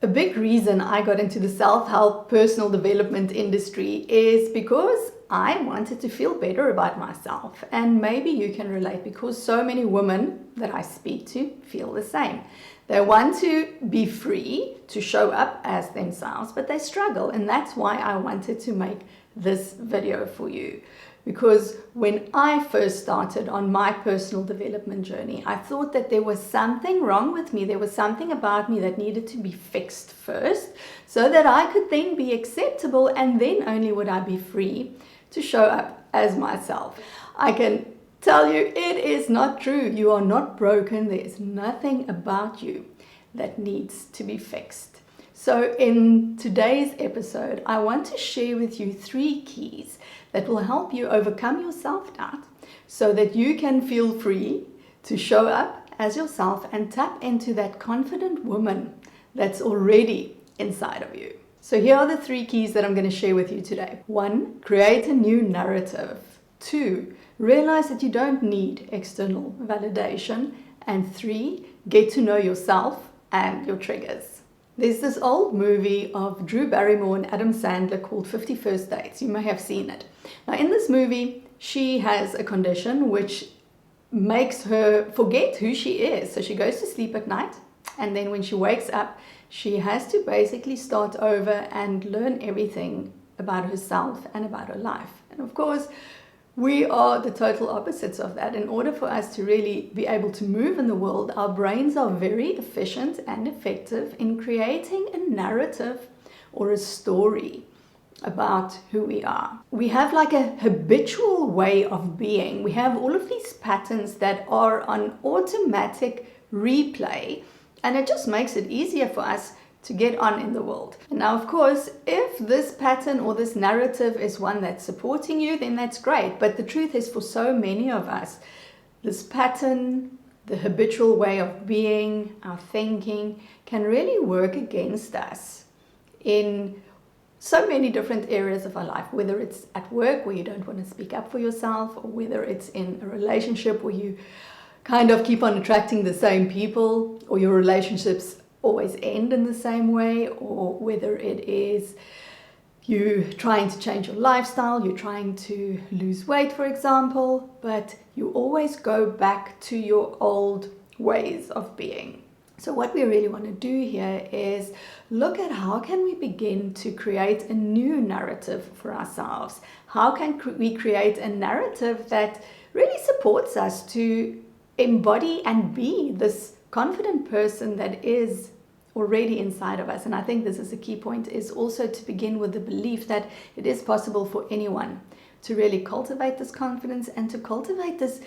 A big reason I got into the self-help personal development industry is because I wanted to feel better about myself. And maybe you can relate, because so many women that I speak to feel the same. They want to be free to show up as themselves, but they struggle. And that's why I wanted to make this video for you. Because when I first started on my personal development journey, I thought that there was something wrong with me. There was something about me that needed to be fixed first, so that I could then be acceptable, and then only would I be free to show up as myself. I can tell you it is not true. You are not broken. There is nothing about you that needs to be fixed. So in today's episode, I want to share with you 3 keys that will help you overcome your self-doubt so that you can feel free to show up as yourself and tap into that confident woman that's already inside of you. So here are the 3 keys that I'm going to share with you today. 1, create a new narrative. 2, realize that you don't need external validation. And 3, get to know yourself and your triggers. There's this old movie of Drew Barrymore and Adam Sandler called 50 First Dates. You may have seen it. Now in this movie, she has a condition which makes her forget who she is. So she goes to sleep at night, and then when she wakes up, she has to basically start over and learn everything about herself and about her life. And of course, we are the total opposites of that. In order for us to really be able to move in the world, our brains are very efficient and effective in creating a narrative or a story about who we are. We have like a habitual way of being. We have all of these patterns that are on automatic replay, and it just makes it easier for us to get on in the world. Now, of course, if this pattern or this narrative is one that's supporting you, then that's great. But the truth is, for so many of us, this pattern, the habitual way of being, our thinking, can really work against us in so many different areas of our life, whether it's at work where you don't want to speak up for yourself, or whether it's in a relationship where you kind of keep on attracting the same people, or your relationships always end in the same way, or whether it is you trying to change your lifestyle, you're trying to lose weight, for example, but you always go back to your old ways of being. So what we really want to do here is look at how can we begin to create a new narrative for ourselves. How can we create a narrative that really supports us to embody and be this confident person that is already inside of us. And I think this is a key point, is also to begin with the belief that it is possible for anyone to really cultivate this confidence and to cultivate this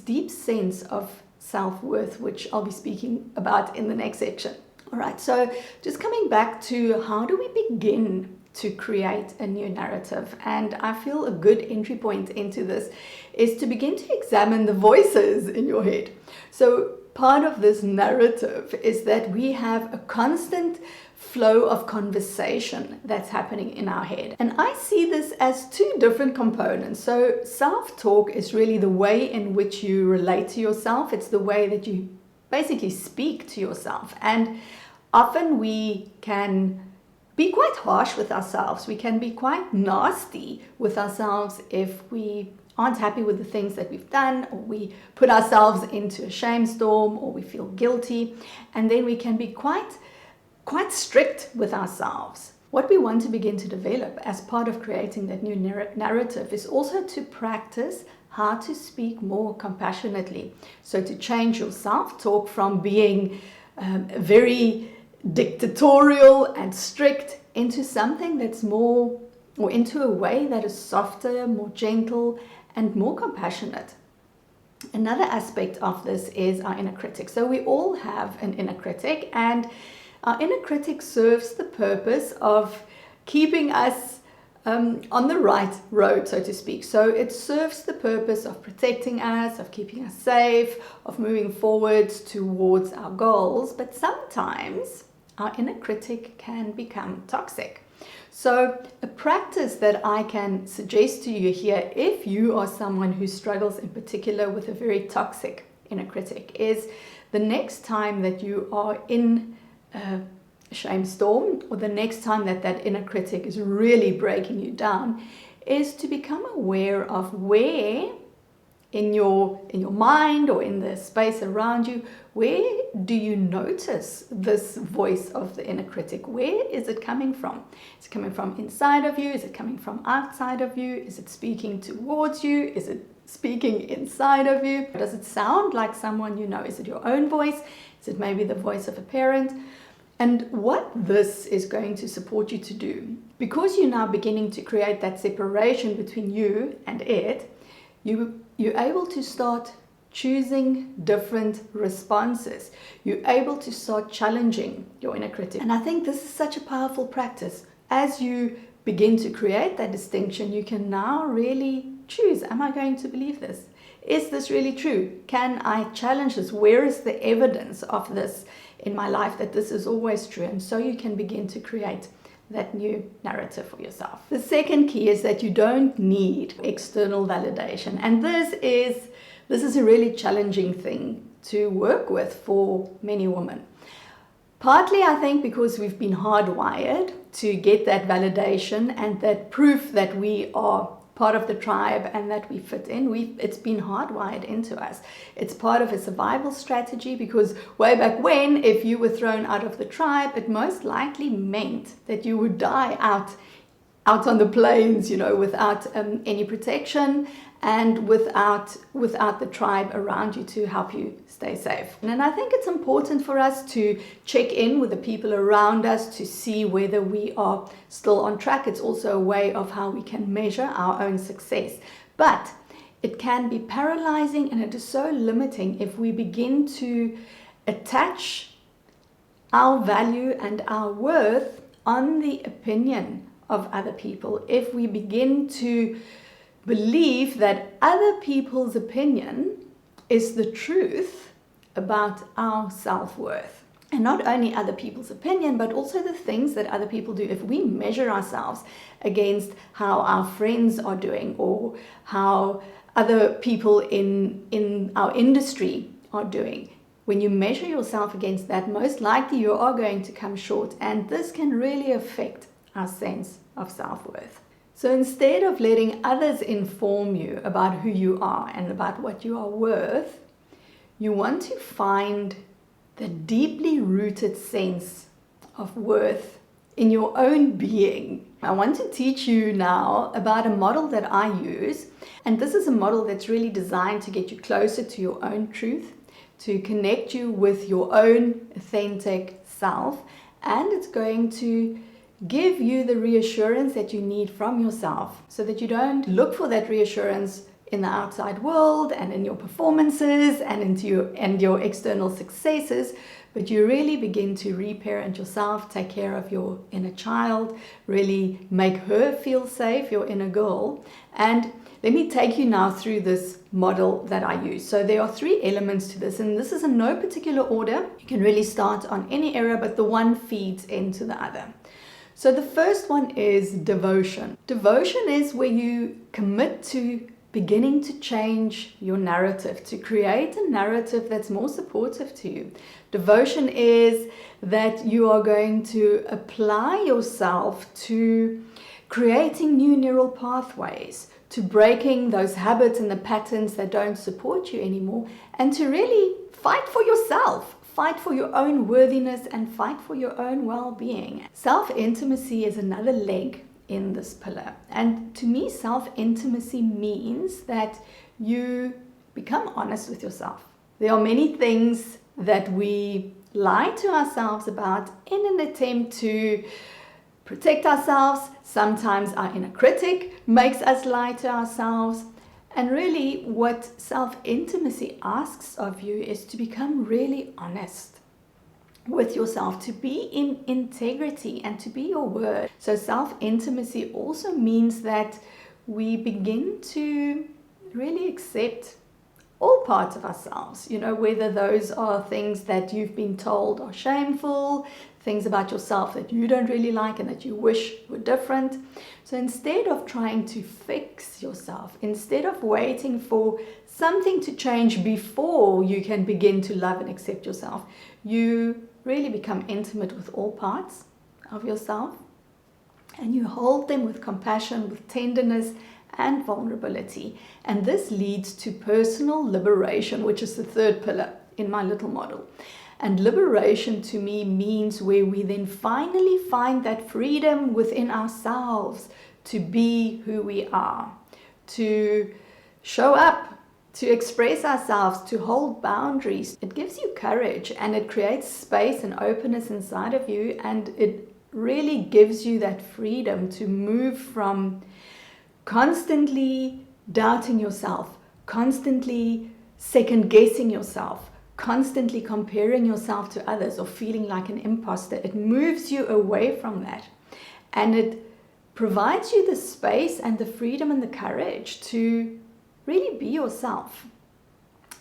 deep sense of self-worth, which I'll be speaking about in the next section. All right, so just coming back to how do we begin to create a new narrative? And I feel a good entry point into this is to begin to examine the voices in your head. So part of this narrative is that we have a constant flow of conversation that's happening in our head. And I see this as 2 different components. So self-talk is really the way in which you relate to yourself. It's the way that you basically speak to yourself. And often we can be quite harsh with ourselves. We can be quite nasty with ourselves if we aren't happy with the things that we've done, or we put ourselves into a shame storm, or we feel guilty, and then we can be quite strict with ourselves. What we want to begin to develop as part of creating that new narrative is also to practice how to speak more compassionately. So to change your self-talk from being very dictatorial and strict into something that's more, or into a way that is softer, more gentle, and more compassionate. Another aspect of this is our inner critic. So we all have an inner critic, and our inner critic serves the purpose of keeping us on the right road, so to speak. So it serves the purpose of protecting us, of keeping us safe, of moving forwards towards our goals. But sometimes our inner critic can become toxic. So a practice that I can suggest to you here, if you are someone who struggles in particular with a very toxic inner critic, is the next time that you are in shame storm, or the next time that that inner critic is really breaking you down, is to become aware of where in your mind or in the space around you, where do you notice this voice of the inner critic? Where is it coming from? Is it coming from inside of you? Is it coming from outside of you? Is it speaking towards you? Is it speaking inside of you? Does it sound like someone you know? Is it your own voice? Is it maybe the voice of a parent? And what this is going to support you to do, because you're now beginning to create that separation between you and it, you're able to start choosing different responses. You're able to start challenging your inner critic. And I think this is such a powerful practice. As you begin to create that distinction, you can now really choose, am I going to believe this? Is this really true? Can I challenge this? Where is the evidence of this in my life that this is always true? And so you can begin to create that new narrative for yourself. The second key is that you don't need external validation. And this is a really challenging thing to work with for many women. Partly, I think, because we've been hardwired to get that validation and that proof that we are part of the tribe and that we fit in. It's been hardwired into us. It's part of a survival strategy, because way back when, if you were thrown out of the tribe, it most likely meant that you would die out on the plains, without any protection and without the tribe around you to help you stay safe. And I think it's important for us to check in with the people around us to see whether we are still on track. It's also a way of how we can measure our own success. But it can be paralyzing, and it is so limiting if we begin to attach our value and our worth on the opinion of other people. If we begin to believe that other people's opinion is the truth about our self-worth. And not only other people's opinion, but also the things that other people do. If we measure ourselves against how our friends are doing, or how other people in our industry are doing, when you measure yourself against that, most likely you are going to come short. And this can really affect our sense of self-worth. So instead of letting others inform you about who you are and about what you are worth, you want to find the deeply rooted sense of worth in your own being. I want to teach you now about a model that I use, and this is a model that's really designed to get you closer to your own truth, to connect you with your own authentic self, and it's going to give you the reassurance that you need from yourself, so that you don't look for that reassurance in the outside world and in your performances and your external successes, but you really begin to reparent yourself, take care of your inner child, really make her feel safe, your inner girl. And let me take you now through this model that I use. So there are 3 elements to this, and this is in no particular order. You can really start on any area, but the one feeds into the other. So the first one is devotion. Devotion is where you commit to beginning to change your narrative, to create a narrative that's more supportive to you. Devotion is that you are going to apply yourself to creating new neural pathways, to breaking those habits and the patterns that don't support you anymore, and to really fight for yourself. Fight for your own worthiness and fight for your own well-being. Self-intimacy is another leg in this pillar. And to me, self-intimacy means that you become honest with yourself. There are many things that we lie to ourselves about in an attempt to protect ourselves. Sometimes our inner critic makes us lie to ourselves. And really, what self-intimacy asks of you is to become really honest with yourself, to be in integrity and to be your word. So self-intimacy also means that we begin to really accept all parts of ourselves, whether those are things that you've been told are shameful, things about yourself that you don't really like and that you wish were different. So instead of trying to fix yourself, instead of waiting for something to change before you can begin to love and accept yourself, you really become intimate with all parts of yourself, and you hold them with compassion, with tenderness and vulnerability. And this leads to personal liberation, which is the third pillar in my little model. And liberation to me means where we then finally find that freedom within ourselves to be who we are, to show up, to express ourselves, to hold boundaries. It gives you courage, and it creates space and openness inside of you, and it really gives you that freedom to move from constantly doubting yourself, constantly second guessing yourself, constantly comparing yourself to others, or feeling like an imposter. It moves you away from that, and it provides you the space and the freedom and the courage to really be yourself.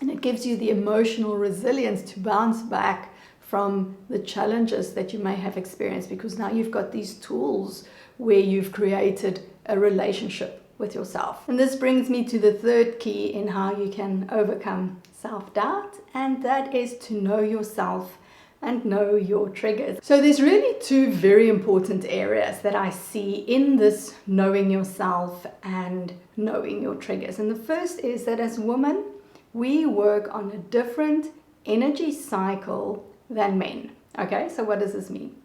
And it gives you the emotional resilience to bounce back from the challenges that you may have experienced, because now you've got these tools where you've created a relationship with yourself. And this brings me to the third key in how you can overcome self-doubt, and that is to know yourself and know your triggers. So there's really two very important areas that I see in this knowing yourself and knowing your triggers. And the first is that as women, we work on a different energy cycle than men. Okay, so what does this mean?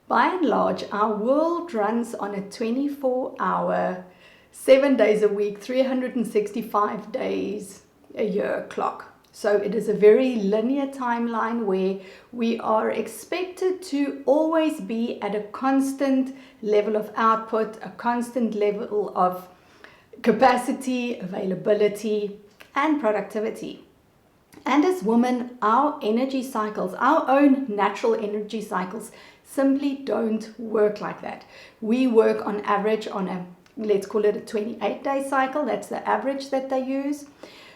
By and large, our world runs on a 24-hour, 7 days a week, 365 days a year clock. So it is a very linear timeline where we are expected to always be at a constant level of output, a constant level of capacity, availability, and productivity. And as women, our energy cycles, our own natural energy cycles, simply don't work like that. We work on average on a, let's call it a 28-day cycle. That's the average that they use.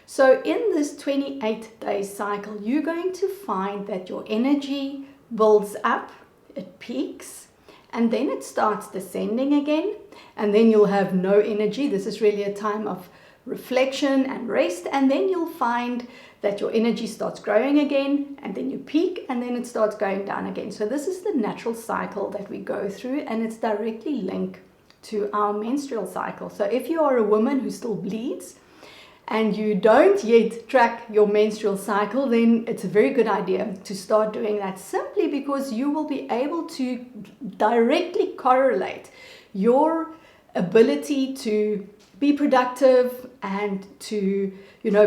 So in this 28-day cycle, you're going to find that your energy builds up, it peaks, and then it starts descending again, and then you'll have no energy. This is really a time of reflection and rest, and then you'll find that your energy starts growing again, and then you peak, and then it starts going down again. So this is the natural cycle that we go through, and it's directly linked to our menstrual cycle. So if you are a woman who still bleeds, and you don't yet track your menstrual cycle, then it's a very good idea to start doing that, simply because you will be able to directly correlate your ability to be productive and to,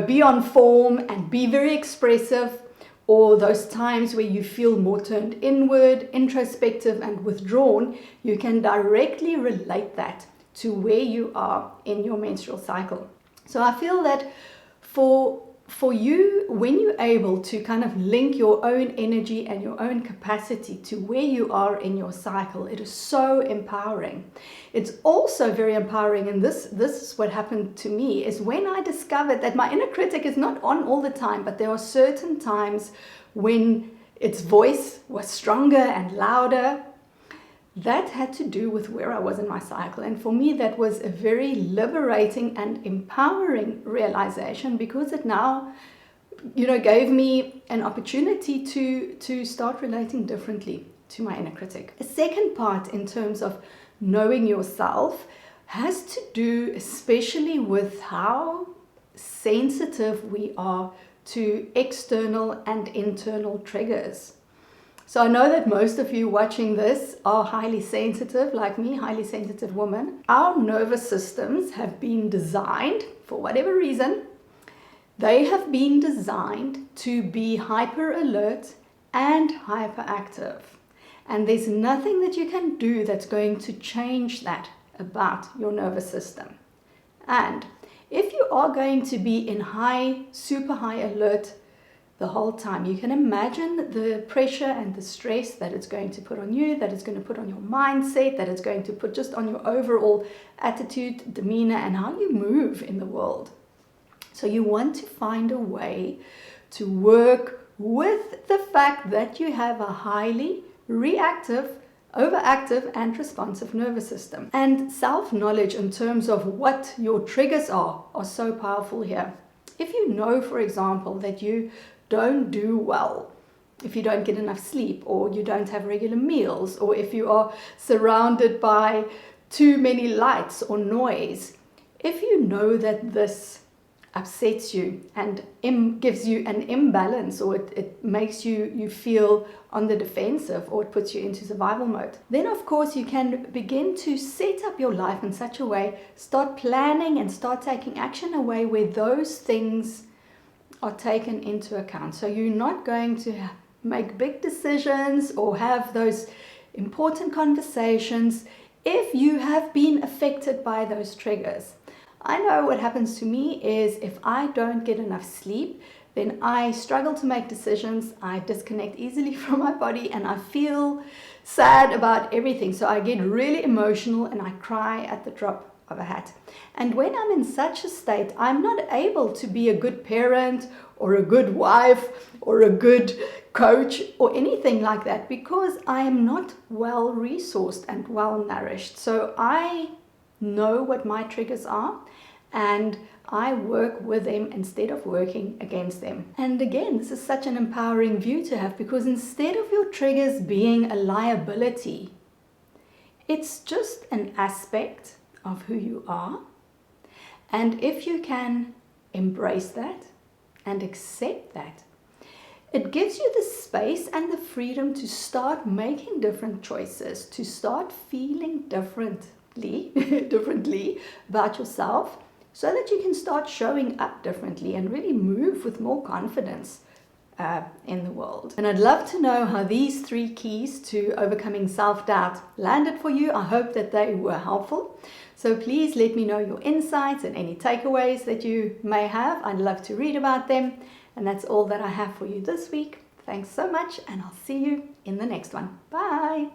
be on form and be very expressive, or those times where you feel more turned inward, introspective and withdrawn. You can directly relate that to where you are in your menstrual cycle. So I feel that for you, when you're able to kind of link your own energy and your own capacity to where you are in your cycle, it is so empowering. It's also very empowering, and this is what happened to me, is when I discovered that my inner critic is not on all the time, but there are certain times when its voice was stronger and louder. That had to do with where I was in my cycle. And for me, that was a very liberating and empowering realization, because it now, gave me an opportunity to start relating differently to my inner critic. A second part in terms of knowing yourself has to do especially with how sensitive we are to external and internal triggers. So I know that most of you watching this are highly sensitive, like me, highly sensitive women. Our nervous systems have been designed, for whatever reason, they have been designed to be hyper alert and hyperactive. And there's nothing that you can do that's going to change that about your nervous system. And if you are going to be in super high alert the whole time, you can imagine the pressure and the stress that it's going to put on you, that it's going to put on your mindset, that it's going to put just on your overall attitude, demeanor, and how you move in the world. So you want to find a way to work with the fact that you have a highly reactive, overactive and responsive nervous system. And self-knowledge in terms of what your triggers are so powerful here. If you know, for example, that you don't do well if you don't get enough sleep, or you don't have regular meals, or if you are surrounded by too many lights or noise. If you know that this upsets you and gives you an imbalance, or it makes you feel on the defensive, or it puts you into survival mode, then of course you can begin to set up your life in such a way, start planning and start taking action away where those things are taken into account. So you're not going to make big decisions or have those important conversations if you have been affected by those triggers. I know what happens to me is if I don't get enough sleep, then I struggle to make decisions, I disconnect easily from my body, and I feel sad about everything. So I get really emotional and I cry at the drop of a hat. And when I'm in such a state, I'm not able to be a good parent or a good wife or a good coach or anything like that, because I am not well resourced and well nourished. So I know what my triggers are, and I work with them instead of working against them. And again, this is such an empowering view to have, because instead of your triggers being a liability, it's just an aspect of who you are. And if you can embrace that and accept that, it gives you the space and the freedom to start making different choices, to start feeling differently about yourself, so that you can start showing up differently and really move with more confidence in the world. And I'd love to know how these 3 keys to overcoming self-doubt landed for you. I hope that they were helpful. So please let me know your insights and any takeaways that you may have. I'd love to read about them. And that's all that I have for you this week. Thanks so much, and I'll see you in the next one. Bye!